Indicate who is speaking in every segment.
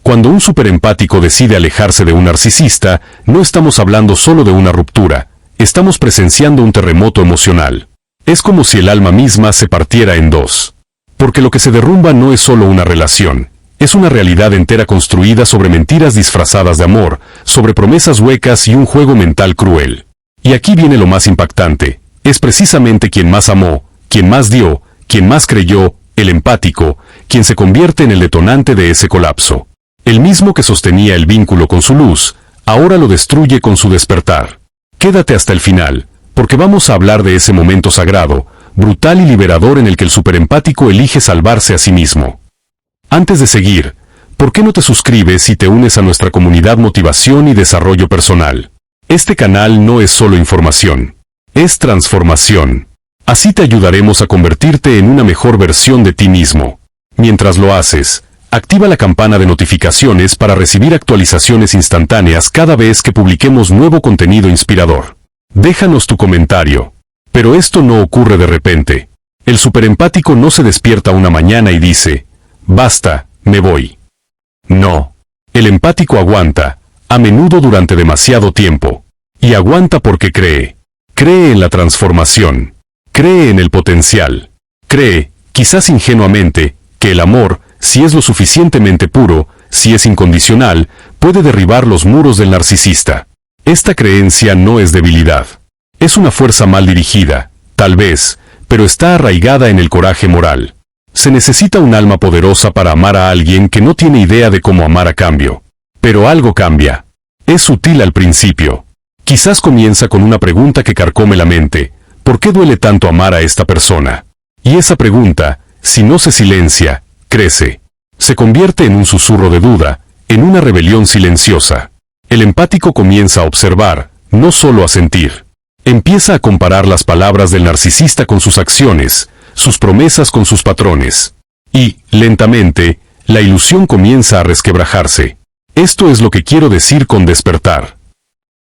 Speaker 1: Cuando un superempático decide alejarse de un narcisista, no estamos hablando solo de una ruptura, estamos presenciando un terremoto emocional. Es como si el alma misma se partiera en dos. Porque lo que se derrumba no es solo una relación, es una realidad entera construida sobre mentiras disfrazadas de amor, sobre promesas huecas y un juego mental cruel. Y aquí viene lo más impactante, es precisamente quien más amó, quien más dio, quien más creyó, el empático, quien se convierte en el detonante de ese colapso. El mismo que sostenía el vínculo con su luz, ahora lo destruye con su despertar. Quédate hasta el final, porque vamos a hablar de ese momento sagrado, brutal y liberador en el que el superempático elige salvarse a sí mismo. Antes de seguir, ¿por qué no te suscribes y te unes a nuestra comunidad Motivación y Desarrollo Personal? Este canal no es solo información, es transformación. Así te ayudaremos a convertirte en una mejor versión de ti mismo. Mientras lo haces, activa la campana de notificaciones para recibir actualizaciones instantáneas cada vez que publiquemos nuevo contenido inspirador. Déjanos tu comentario. Pero esto no ocurre de repente. El superempático no se despierta una mañana y dice, basta, me voy. No. El empático aguanta, a menudo durante demasiado tiempo. Y aguanta porque cree. Cree en la transformación. Cree en el potencial. Cree, quizás ingenuamente, que el amor, si es lo suficientemente puro, si es incondicional, puede derribar los muros del narcisista. Esta creencia no es debilidad. Es una fuerza mal dirigida, tal vez, pero está arraigada en el coraje moral. Se necesita un alma poderosa para amar a alguien que no tiene idea de cómo amar a cambio. Pero algo cambia. Es sutil al principio. Quizás comienza con una pregunta que carcome la mente. ¿Por qué duele tanto amar a esta persona? Y esa pregunta, si no se silencia, crece. Se convierte en un susurro de duda, en una rebelión silenciosa. El empático comienza a observar, no solo a sentir. Empieza a comparar las palabras del narcisista con sus acciones, sus promesas con sus patrones. Y, lentamente, la ilusión comienza a resquebrajarse. Esto es lo que quiero decir con despertar.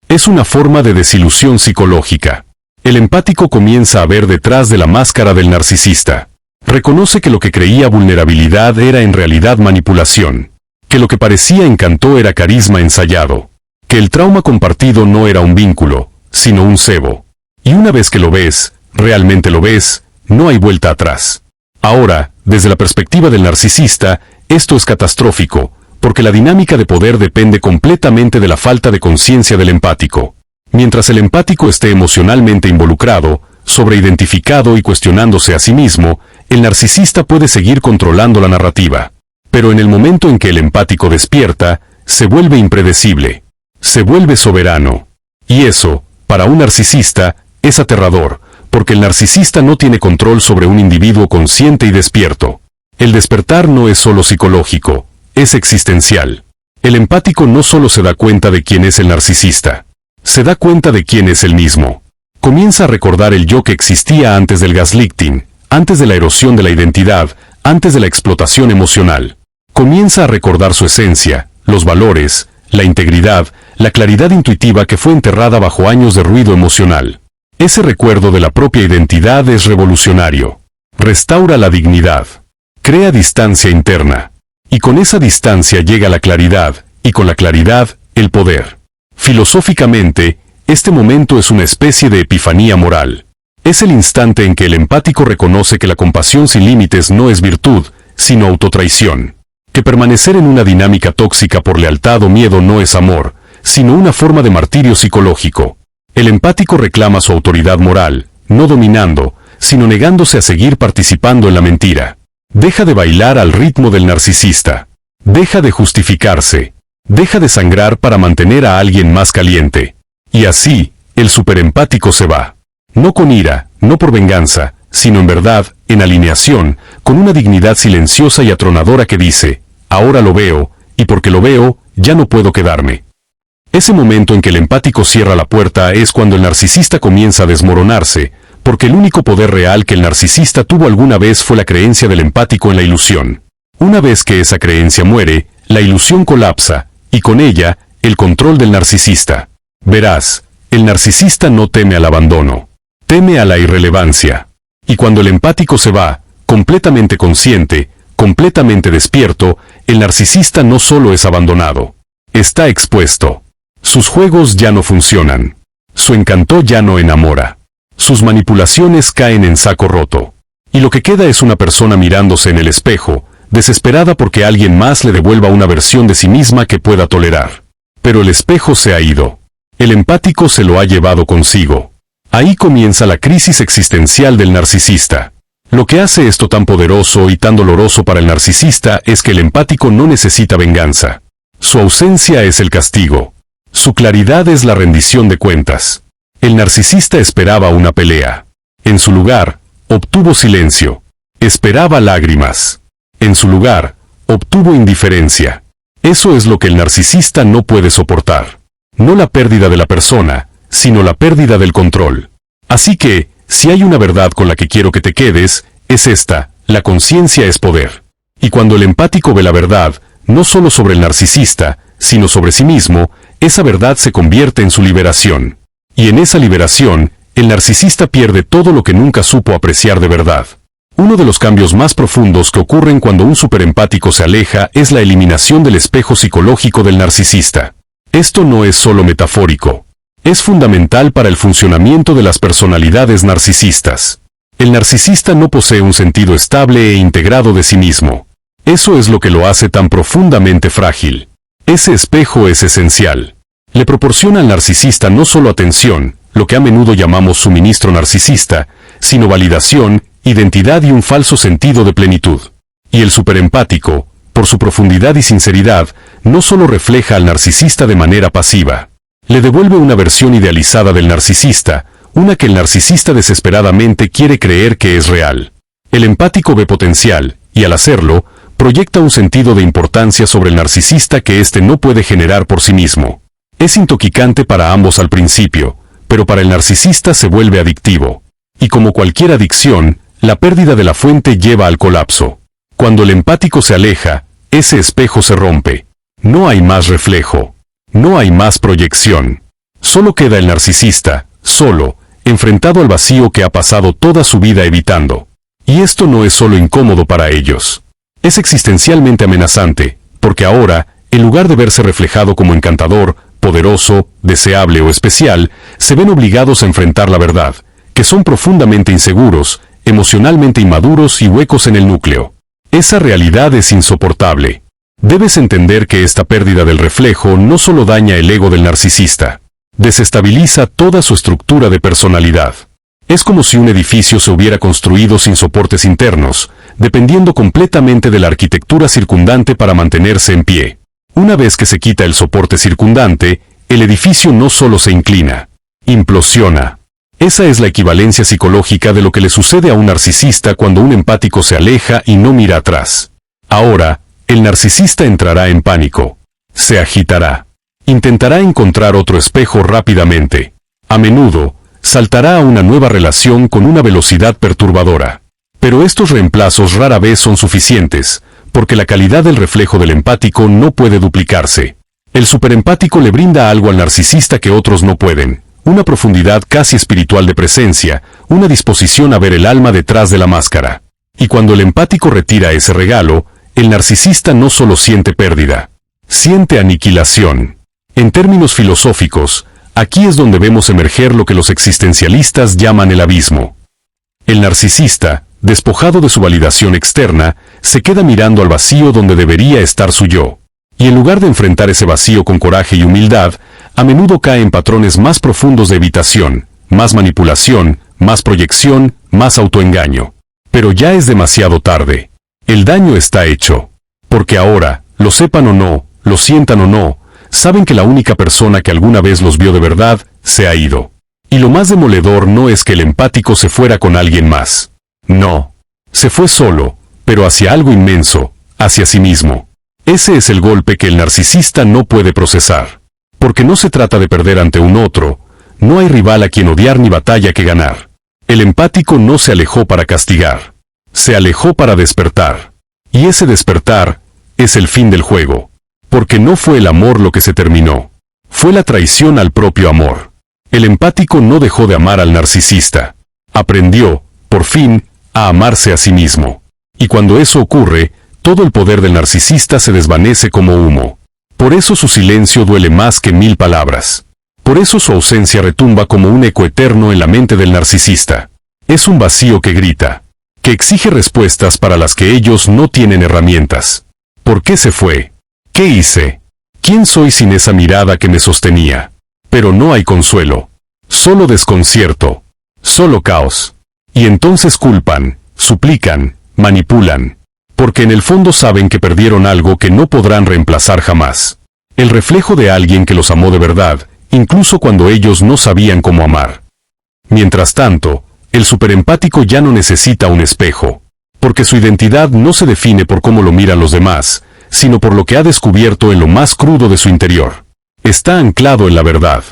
Speaker 1: Es una forma de desilusión psicológica. El empático comienza a ver detrás de la máscara del narcisista. Reconoce que lo que creía vulnerabilidad era en realidad manipulación. Que lo que parecía encanto era carisma ensayado. Que el trauma compartido no era un vínculo, sino un cebo. Y una vez que lo ves, realmente lo ves, no hay vuelta atrás. Ahora, desde la perspectiva del narcisista, esto es catastrófico, porque la dinámica de poder depende completamente de la falta de conciencia del empático. Mientras el empático esté emocionalmente involucrado, sobreidentificado y cuestionándose a sí mismo, el narcisista puede seguir controlando la narrativa. Pero en el momento en que el empático despierta, se vuelve impredecible. Se vuelve soberano. Y eso, para un narcisista, es aterrador, porque el narcisista no tiene control sobre un individuo consciente y despierto. El despertar no es solo psicológico, es existencial. El empático no solo se da cuenta de quién es el narcisista, se da cuenta de quién es él mismo. Comienza a recordar el yo que existía antes del gaslighting, antes de la erosión de la identidad, antes de la explotación emocional. Comienza a recordar su esencia, los valores, la integridad, la claridad intuitiva que fue enterrada bajo años de ruido emocional. Ese recuerdo de la propia identidad es revolucionario. Restaura la dignidad. Crea distancia interna. Y con esa distancia llega la claridad, y con la claridad, el poder. Filosóficamente, este momento es una especie de epifanía moral. Es el instante en que el empático reconoce que la compasión sin límites no es virtud, sino autotraición. Que permanecer en una dinámica tóxica por lealtad o miedo no es amor, sino una forma de martirio psicológico. El empático reclama su autoridad moral, no dominando, sino negándose a seguir participando en la mentira. Deja de bailar al ritmo del narcisista. Deja de justificarse. Deja de sangrar para mantener a alguien más caliente. Y así, el superempático se va. No con ira, no por venganza, sino en verdad, en alineación, con una dignidad silenciosa y atronadora que dice, ahora lo veo, y porque lo veo, ya no puedo quedarme. Ese momento en que el empático cierra la puerta es cuando el narcisista comienza a desmoronarse, porque el único poder real que el narcisista tuvo alguna vez fue la creencia del empático en la ilusión. Una vez que esa creencia muere, la ilusión colapsa, y con ella, el control del narcisista. Verás, el narcisista no teme al abandono, teme a la irrelevancia. Y cuando el empático se va, completamente consciente, completamente despierto, el narcisista no solo es abandonado, está expuesto. Sus juegos ya no funcionan. Su encanto ya no enamora. Sus manipulaciones caen en saco roto. Y lo que queda es una persona mirándose en el espejo, desesperada porque alguien más le devuelva una versión de sí misma que pueda tolerar. Pero el espejo se ha ido. El empático se lo ha llevado consigo. Ahí comienza la crisis existencial del narcisista. Lo que hace esto tan poderoso y tan doloroso para el narcisista es que el empático no necesita venganza. Su ausencia es el castigo. Su claridad es la rendición de cuentas. El narcisista esperaba una pelea. En su lugar, obtuvo silencio. Esperaba lágrimas. En su lugar, obtuvo indiferencia. Eso es lo que el narcisista no puede soportar. No la pérdida de la persona, sino la pérdida del control. Así que, si hay una verdad con la que quiero que te quedes, es esta: la conciencia es poder. Y cuando el empático ve la verdad, no solo sobre el narcisista, sino sobre sí mismo, esa verdad se convierte en su liberación. Y en esa liberación, el narcisista pierde todo lo que nunca supo apreciar de verdad. Uno de los cambios más profundos que ocurren cuando un superempático se aleja es la eliminación del espejo psicológico del narcisista. Esto no es solo metafórico. Es fundamental para el funcionamiento de las personalidades narcisistas. El narcisista no posee un sentido estable e integrado de sí mismo. Eso es lo que lo hace tan profundamente frágil. Ese espejo es esencial. Le proporciona al narcisista no solo atención, lo que a menudo llamamos suministro narcisista, sino validación, identidad y un falso sentido de plenitud. Y el superempático, por su profundidad y sinceridad, no solo refleja al narcisista de manera pasiva. Le devuelve una versión idealizada del narcisista, una que el narcisista desesperadamente quiere creer que es real. El empático ve potencial, y al hacerlo, proyecta un sentido de importancia sobre el narcisista que éste no puede generar por sí mismo. Es intoxicante para ambos al principio, pero para el narcisista se vuelve adictivo. Y como cualquier adicción, la pérdida de la fuente lleva al colapso. Cuando el empático se aleja, ese espejo se rompe. No hay más reflejo. No hay más proyección. Solo queda el narcisista, solo, enfrentado al vacío que ha pasado toda su vida evitando. Y esto no es solo incómodo para ellos. Es existencialmente amenazante, porque ahora, en lugar de verse reflejado como encantador, poderoso, deseable o especial, se ven obligados a enfrentar la verdad, que son profundamente inseguros, emocionalmente inmaduros y huecos en el núcleo. Esa realidad es insoportable. Debes entender que esta pérdida del reflejo no solo daña el ego del narcisista, desestabiliza toda su estructura de personalidad. Es como si un edificio se hubiera construido sin soportes internos, dependiendo completamente de la arquitectura circundante para mantenerse en pie. Una vez que se quita el soporte circundante, el edificio no solo se inclina, implosiona. Esa es la equivalencia psicológica de lo que le sucede a un narcisista cuando un empático se aleja y no mira atrás. Ahora, el narcisista entrará en pánico. Se agitará. Intentará encontrar otro espejo rápidamente. A menudo, saltará a una nueva relación con una velocidad perturbadora. Pero estos reemplazos rara vez son suficientes, porque la calidad del reflejo del empático no puede duplicarse. El superempático le brinda algo al narcisista que otros no pueden. Una profundidad casi espiritual de presencia, una disposición a ver el alma detrás de la máscara. Y cuando el empático retira ese regalo, el narcisista no solo siente pérdida, siente aniquilación. En términos filosóficos, aquí es donde vemos emerger lo que los existencialistas llaman el abismo. El narcisista, despojado de su validación externa, se queda mirando al vacío donde debería estar su yo. Y en lugar de enfrentar ese vacío con coraje y humildad, a menudo cae en patrones más profundos de evitación, más manipulación, más proyección, más autoengaño. Pero ya es demasiado tarde. El daño está hecho. Porque ahora, lo sepan o no, lo sientan o no, saben que la única persona que alguna vez los vio de verdad, se ha ido. Y lo más demoledor no es que el empático se fuera con alguien más. No. Se fue solo, pero hacia algo inmenso, hacia sí mismo. Ese es el golpe que el narcisista no puede procesar. Porque no se trata de perder ante un otro, no hay rival a quien odiar ni batalla que ganar. El empático no se alejó para castigar. Se alejó para despertar. Y ese despertar es el fin del juego. Porque no fue el amor lo que se terminó. Fue la traición al propio amor. El empático no dejó de amar al aprendió, por fin, a amarse a sí mismo. Y cuando eso ocurre, Todo el poder del narcisista se desvanece como humo. Por eso su silencio duele más que 1000 palabras. Por eso su ausencia retumba como un eco eterno en la mente del narcisista. Es un vacío que grita, que exige respuestas para las que ellos no tienen herramientas. ¿Por qué se fue? ¿Qué hice? ¿Quién soy sin esa mirada que me sostenía? Pero no hay consuelo. Solo desconcierto. Solo caos. Y entonces culpan, suplican, manipulan. Porque en el fondo saben que perdieron algo que no podrán reemplazar jamás. El reflejo de alguien que los amó de verdad, incluso cuando ellos no sabían cómo amar. Mientras tanto, el superempático ya no necesita un espejo. Porque su identidad no se define por cómo lo miran los demás, sino por lo que ha descubierto en lo más crudo de su interior. Está anclado en la verdad,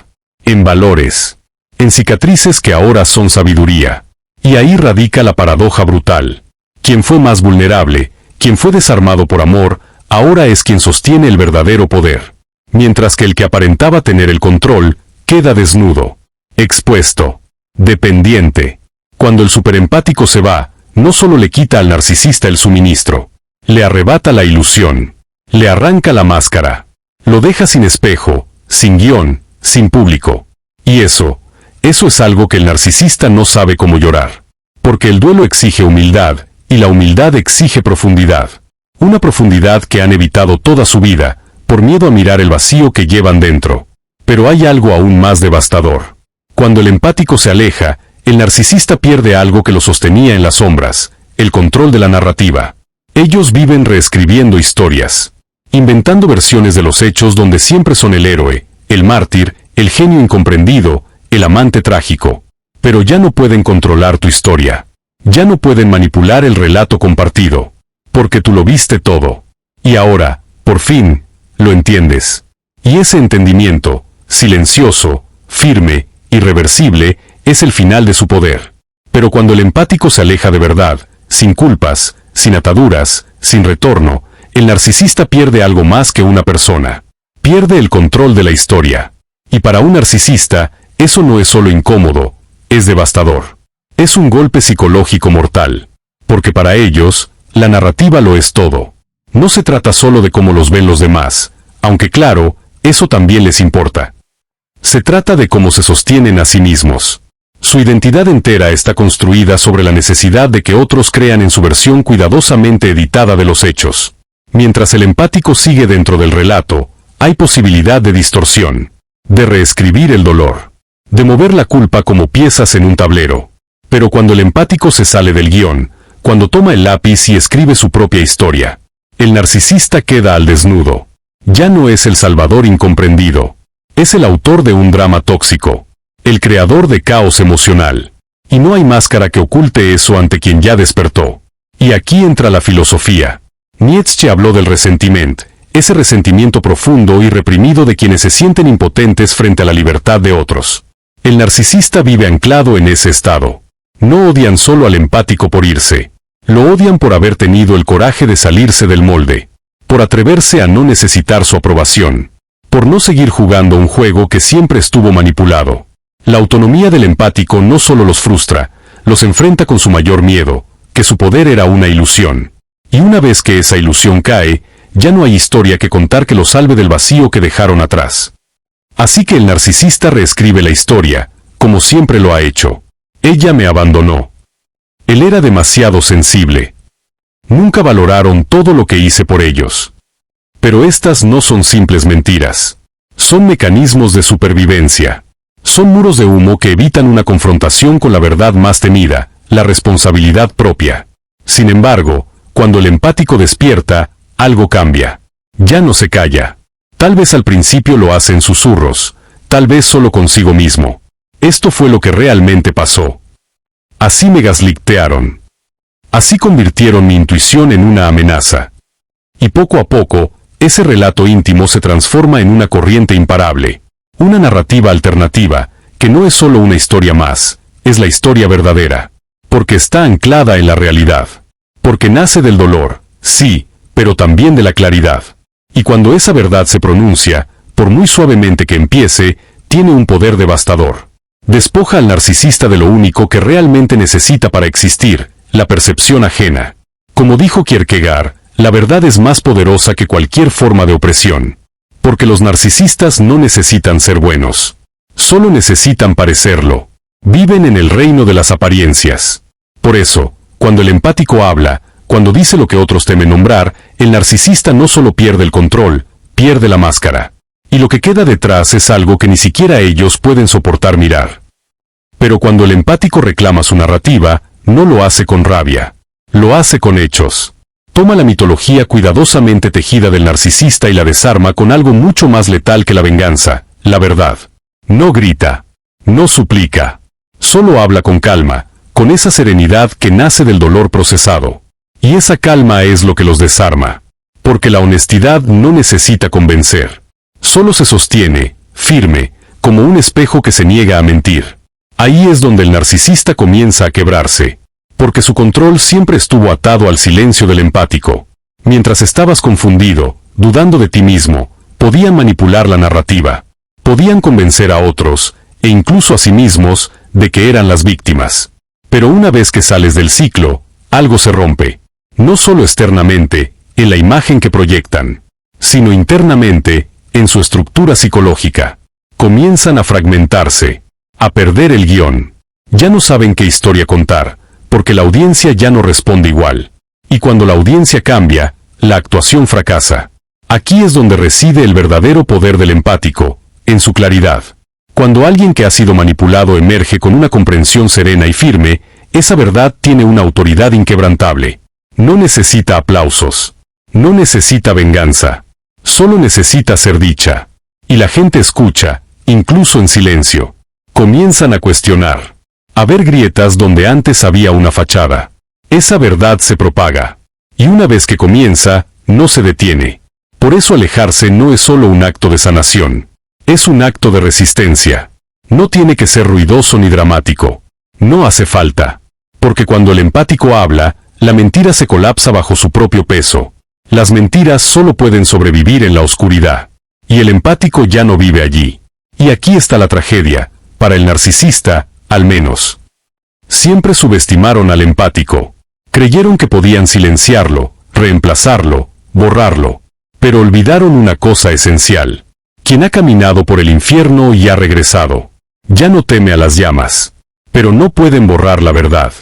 Speaker 1: en valores, en cicatrices que ahora son sabiduría. Y ahí radica la paradoja brutal. Quien fue más vulnerable, quien fue desarmado por amor, ahora es quien sostiene el verdadero poder. Mientras que el que aparentaba tener el control, queda desnudo, expuesto, dependiente. Cuando el superempático se va, no solo le quita al narcisista el suministro, le arrebata la ilusión, le arranca la máscara, lo deja sin espejo, sin guión, sin público. Y eso es algo que el narcisista no sabe cómo llorar. Porque el duelo exige humildad, y la humildad exige profundidad. Una profundidad que han evitado toda su vida, por miedo a mirar el vacío que llevan dentro. Pero hay algo aún más devastador. Cuando el empático se aleja, el narcisista pierde algo que lo sostenía en las sombras, el control de la narrativa. Ellos viven reescribiendo historias, inventando versiones de los hechos donde siempre son el héroe, el mártir, el genio incomprendido, el amante trágico. Pero ya no pueden controlar tu historia. Ya no pueden manipular el relato compartido. Porque tú lo viste todo. Y ahora, por fin, lo entiendes. Y ese entendimiento, silencioso, firme, irreversible, es el final de su poder. Pero cuando el empático se aleja de verdad, sin culpas, sin ataduras, sin retorno, el narcisista pierde algo más que una persona. Pierde el control de la historia. Y para un narcisista, eso no es solo incómodo, es devastador. Es un golpe psicológico mortal. Porque para ellos, la narrativa lo es todo. No se trata solo de cómo los ven los demás, aunque claro, eso también les importa. Se trata de cómo se sostienen a sí mismos. Su identidad entera está construida sobre la necesidad de que otros crean en su versión cuidadosamente editada de los hechos. Mientras el empático sigue dentro del relato, hay posibilidad de distorsión, de reescribir el dolor, de mover la culpa como piezas en un tablero. Pero cuando el empático se sale del guión, cuando toma el lápiz y escribe su propia historia, el narcisista queda al desnudo. Ya no es el salvador incomprendido. Es el autor de un drama tóxico, el creador de caos emocional. Y no hay máscara que oculte eso ante quien ya despertó. Y aquí entra la filosofía. Nietzsche habló del resentimiento, ese resentimiento profundo y reprimido de quienes se sienten impotentes frente a la libertad de otros. El narcisista vive anclado en ese estado. No odian solo al empático por irse. Lo odian por haber tenido el coraje de salirse del molde. Por atreverse a no necesitar su aprobación. Por no seguir jugando un juego que siempre estuvo manipulado. La autonomía del empático no solo los frustra, los enfrenta con su mayor miedo, que su poder era una ilusión. Y una vez que esa ilusión cae, ya no hay historia que contar que lo salve del vacío que dejaron atrás. Así que el narcisista reescribe la historia, como siempre lo ha hecho. Ella me abandonó. Él era demasiado sensible. Nunca valoraron todo lo que hice por ellos. Pero estas no son simples mentiras. Son mecanismos de supervivencia. Son muros de humo que evitan una confrontación con la verdad más temida, la responsabilidad propia. Sin embargo, cuando el empático despierta, algo cambia. Ya no se calla. Tal vez al principio lo hace en susurros, tal vez solo consigo mismo. Esto fue lo que realmente pasó. Así me gaslightearon. Así convirtieron mi intuición en una amenaza. Y poco a poco, ese relato íntimo se transforma en una corriente imparable. Una narrativa alternativa, que no es solo una historia más, es la historia verdadera. Porque está anclada en la realidad. Porque nace del dolor, sí, pero también de la claridad. Y cuando esa verdad se pronuncia, por muy suavemente que empiece, tiene un poder devastador. Despoja al narcisista de lo único que realmente necesita para existir, la percepción ajena. Como dijo Kierkegaard, La verdad es más poderosa que cualquier forma de opresión. Porque los narcisistas no necesitan ser buenos. Solo necesitan parecerlo. Viven en el reino de las apariencias. Por eso, cuando el empático habla, cuando dice lo que otros temen nombrar, el narcisista no solo pierde el control, pierde la máscara. Y lo que queda detrás es algo que ni siquiera ellos pueden soportar mirar. Pero cuando el empático reclama su narrativa, no lo hace con rabia. Lo hace con hechos. Toma la mitología cuidadosamente tejida del narcisista y la desarma con algo mucho más letal que la venganza, la verdad. No grita. No suplica. Solo habla con calma, con esa serenidad que nace del dolor procesado. Y esa calma es lo que los desarma. Porque la honestidad no necesita convencer. Solo se sostiene, firme, como un espejo que se niega a mentir. Ahí es donde el narcisista comienza a quebrarse. Porque su control siempre estuvo atado al silencio del empático. Mientras estabas confundido, dudando de ti mismo, podían manipular la narrativa. Podían convencer a otros, e incluso a sí mismos, de que eran las víctimas. Pero una vez que sales del ciclo, algo se rompe. No solo externamente, en la imagen que proyectan, sino internamente, en su estructura psicológica. Comienzan a fragmentarse, a perder el guión. Ya no saben qué historia contar, porque la audiencia ya no responde igual. Y cuando la audiencia cambia, la actuación fracasa. Aquí es donde reside el verdadero poder del empático, en su claridad. Cuando alguien que ha sido manipulado emerge con una comprensión serena y firme, esa verdad tiene una autoridad inquebrantable. No necesita aplausos. No necesita venganza. Solo necesita ser dicha. Y la gente escucha, incluso en silencio. Comienzan a cuestionar. A ver grietas donde antes había una fachada. Esa verdad se propaga. Y una vez que comienza, no se detiene. Por eso alejarse no es solo un acto de sanación. Es un acto de resistencia. No tiene que ser ruidoso ni dramático. No hace falta. Porque cuando el empático habla, la mentira se colapsa bajo su propio peso. Las mentiras solo pueden sobrevivir en la oscuridad. Y el empático ya no vive allí. Y aquí está la tragedia, para el narcisista, al menos. Siempre subestimaron al empático. Creyeron que podían silenciarlo, reemplazarlo, borrarlo. Pero olvidaron una cosa esencial. Quien ha caminado por el infierno y ha regresado. Ya no teme a las llamas. Pero no pueden borrar la verdad.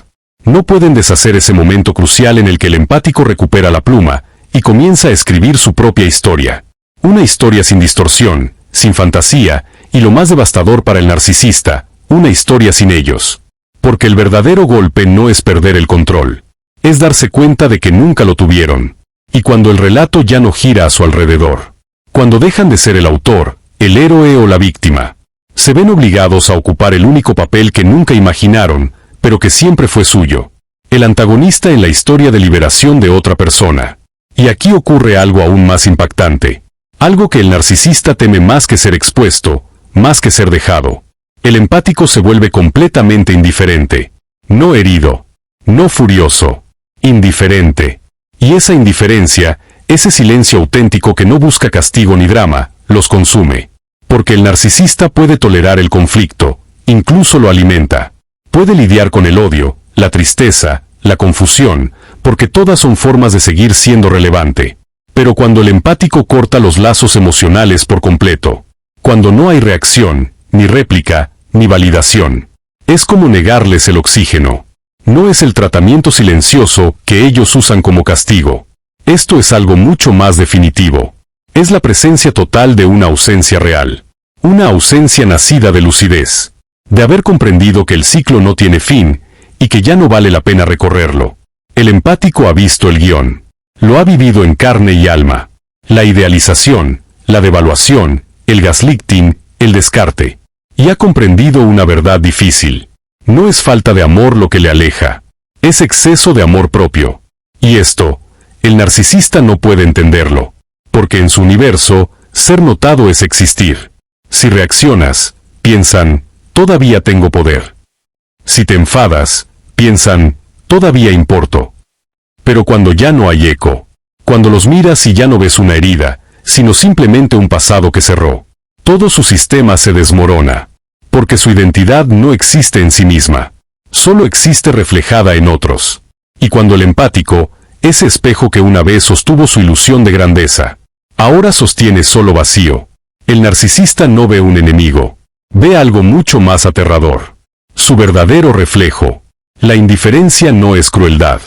Speaker 1: No pueden deshacer ese momento crucial en el que el empático recupera la pluma y comienza a escribir su propia historia. Una historia sin distorsión, sin fantasía, y lo más devastador para el narcisista, una historia sin ellos. Porque el verdadero golpe no es perder el control. Es darse cuenta de que nunca lo tuvieron. Y cuando el relato ya no gira a su alrededor. Cuando dejan de ser el autor, el héroe o la víctima. Se ven obligados a ocupar el único papel que nunca imaginaron, pero que siempre fue suyo. El antagonista en la historia de liberación de otra persona. Y aquí ocurre algo aún más impactante. Algo que el narcisista teme más que ser expuesto, más que ser dejado. El empático se vuelve completamente indiferente. No herido. No furioso. Indiferente. Y esa indiferencia, ese silencio auténtico que no busca castigo ni drama, los consume. Porque el narcisista puede tolerar el conflicto, incluso lo alimenta. Puede lidiar con el odio, la tristeza, la confusión, porque todas son formas de seguir siendo relevante. Pero cuando el empático corta los lazos emocionales por completo, cuando no hay reacción, ni réplica, ni validación, es como negarles el oxígeno. No es el tratamiento silencioso que ellos usan como castigo. Esto es algo mucho más definitivo. Es la presencia total de una ausencia real. Una ausencia nacida de lucidez. De haber comprendido que el ciclo no tiene fin, y que ya no vale la pena recorrerlo. El empático ha visto el guión. Lo ha vivido en carne y alma. La idealización, la devaluación, el gaslighting, el descarte. Y ha comprendido una verdad difícil. No es falta de amor lo que le aleja. Es exceso de amor propio. Y esto, el narcisista no puede entenderlo. Porque en su universo, ser notado es existir. Si reaccionas, piensan, todavía tengo poder. Si te enfadas, piensan, todavía importo. Pero cuando ya no hay eco, cuando los miras y ya no ves una herida, sino simplemente un pasado que cerró, todo su sistema se desmorona. Porque su identidad no existe en sí misma. Solo existe reflejada en otros. Y cuando el empático, Ese espejo que una vez sostuvo su ilusión de grandeza, ahora sostiene solo vacío. El narcisista no ve un enemigo, ve algo mucho más aterrador. Su verdadero reflejo. La indiferencia no es crueldad,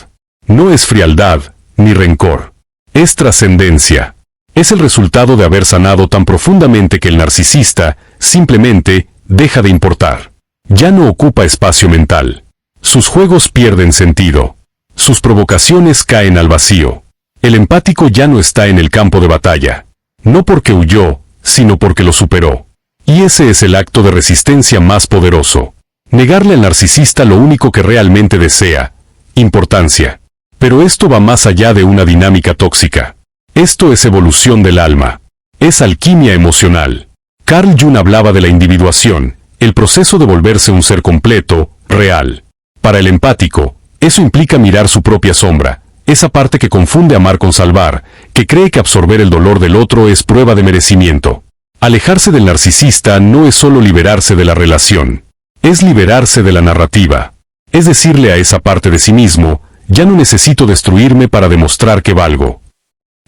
Speaker 1: no es frialdad, ni rencor. Es trascendencia. Es el resultado de haber sanado tan profundamente que el narcisista, simplemente, deja de importar. Ya no ocupa espacio mental. Sus juegos pierden sentido. Sus provocaciones caen al vacío. El empático ya no está en el campo de batalla. No porque huyó, sino porque lo superó. Y ese es el acto de resistencia más poderoso. Negarle al narcisista lo único que realmente desea, importancia. Pero esto va más allá de una dinámica tóxica. Esto es evolución del alma. Es alquimia emocional. Carl Jung hablaba de la individuación, el proceso de volverse un ser completo, real. Para el empático, eso implica mirar su propia sombra, esa parte que confunde amar con salvar, que cree que absorber el dolor del otro es prueba de merecimiento. Alejarse del narcisista no es solo liberarse de la relación, es liberarse de la narrativa. Es decirle a esa parte de sí mismo, ya no necesito destruirme para demostrar que valgo.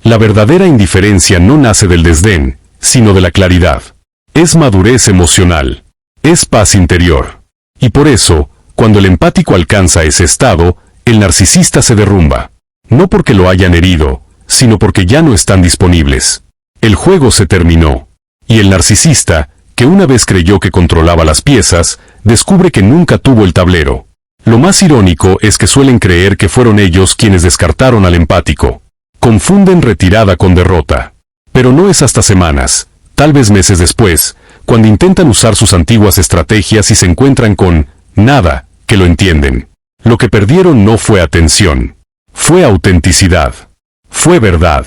Speaker 1: La verdadera indiferencia no nace del desdén, sino de la claridad. Es madurez emocional. Es paz interior. Y por eso, cuando el empático alcanza ese estado, el narcisista se derrumba. No porque lo hayan herido, sino porque ya no están disponibles. El juego se terminó. Y el narcisista, que una vez creyó que controlaba las piezas, descubre que nunca tuvo el tablero. Lo más irónico es que suelen creer que fueron ellos quienes descartaron al empático. Confunden retirada con derrota. Pero no es hasta semanas, tal vez meses después, cuando intentan usar sus antiguas estrategias y se encuentran con nada, que lo entienden. Lo que perdieron no fue atención. Fue autenticidad. Fue verdad.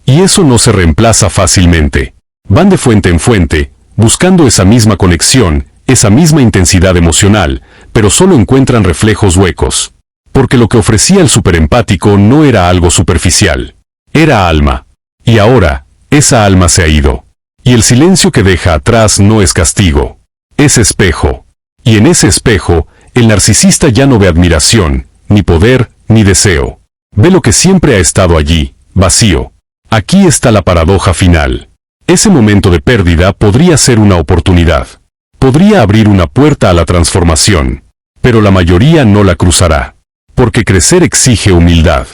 Speaker 1: Y eso no se reemplaza fácilmente. Van de fuente en fuente, buscando esa misma conexión, esa misma intensidad emocional, pero solo encuentran reflejos huecos. Porque lo que ofrecía el superempático no era algo superficial. Era alma. Y ahora, esa alma se ha ido. Y el silencio que deja atrás no es castigo. Es espejo. Y en ese espejo, el narcisista ya no ve admiración, ni poder, ni deseo. Ve lo que siempre ha estado allí, vacío. Aquí está la paradoja final. Ese momento de pérdida podría ser una oportunidad. Podría abrir una puerta a la transformación. Pero la mayoría no la cruzará. Porque crecer exige humildad.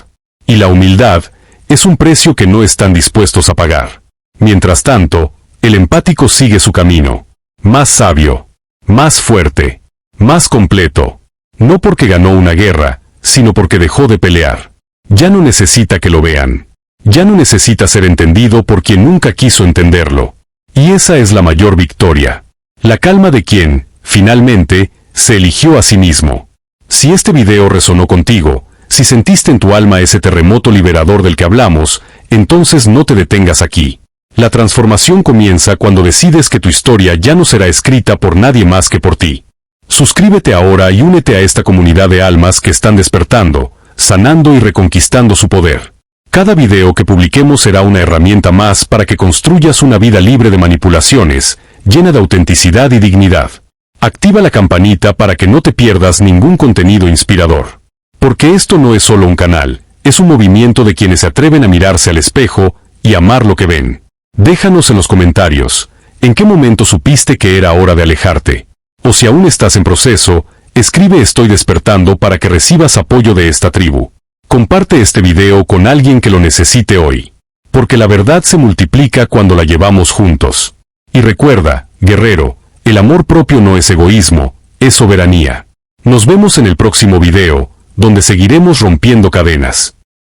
Speaker 1: Y la humildad es un precio que no están dispuestos a pagar. Mientras tanto, el empático sigue su camino. Más sabio. Más fuerte. Más completo. No porque ganó una guerra, sino porque dejó de pelear. Ya no necesita que lo vean. Ya no necesita ser entendido por quien nunca quiso entenderlo. Y esa es la mayor victoria. La calma de quien, finalmente, se eligió a sí mismo. Si este video resonó contigo, si sentiste en tu alma ese terremoto liberador del que hablamos, entonces no te detengas aquí. La transformación comienza cuando decides que tu historia ya no será escrita por nadie más que por ti. Suscríbete ahora y únete a esta comunidad de almas que están despertando, sanando y reconquistando su poder. Cada video que publiquemos será una herramienta más para que construyas una vida libre de manipulaciones, llena de autenticidad y dignidad. Activa la campanita para que no te pierdas ningún contenido inspirador. Porque esto no es solo un canal, es un movimiento de quienes se atreven a mirarse al espejo y amar lo que ven. Déjanos en los comentarios, ¿en qué momento supiste que era hora de alejarte? O si aún estás en proceso, escribe "Estoy despertando" para que recibas apoyo de esta tribu. Comparte este video con alguien que lo necesite hoy. Porque la verdad se multiplica cuando la llevamos juntos. Y recuerda, guerrero, el amor propio no es egoísmo, es soberanía. Nos vemos en el próximo video, donde seguiremos rompiendo cadenas.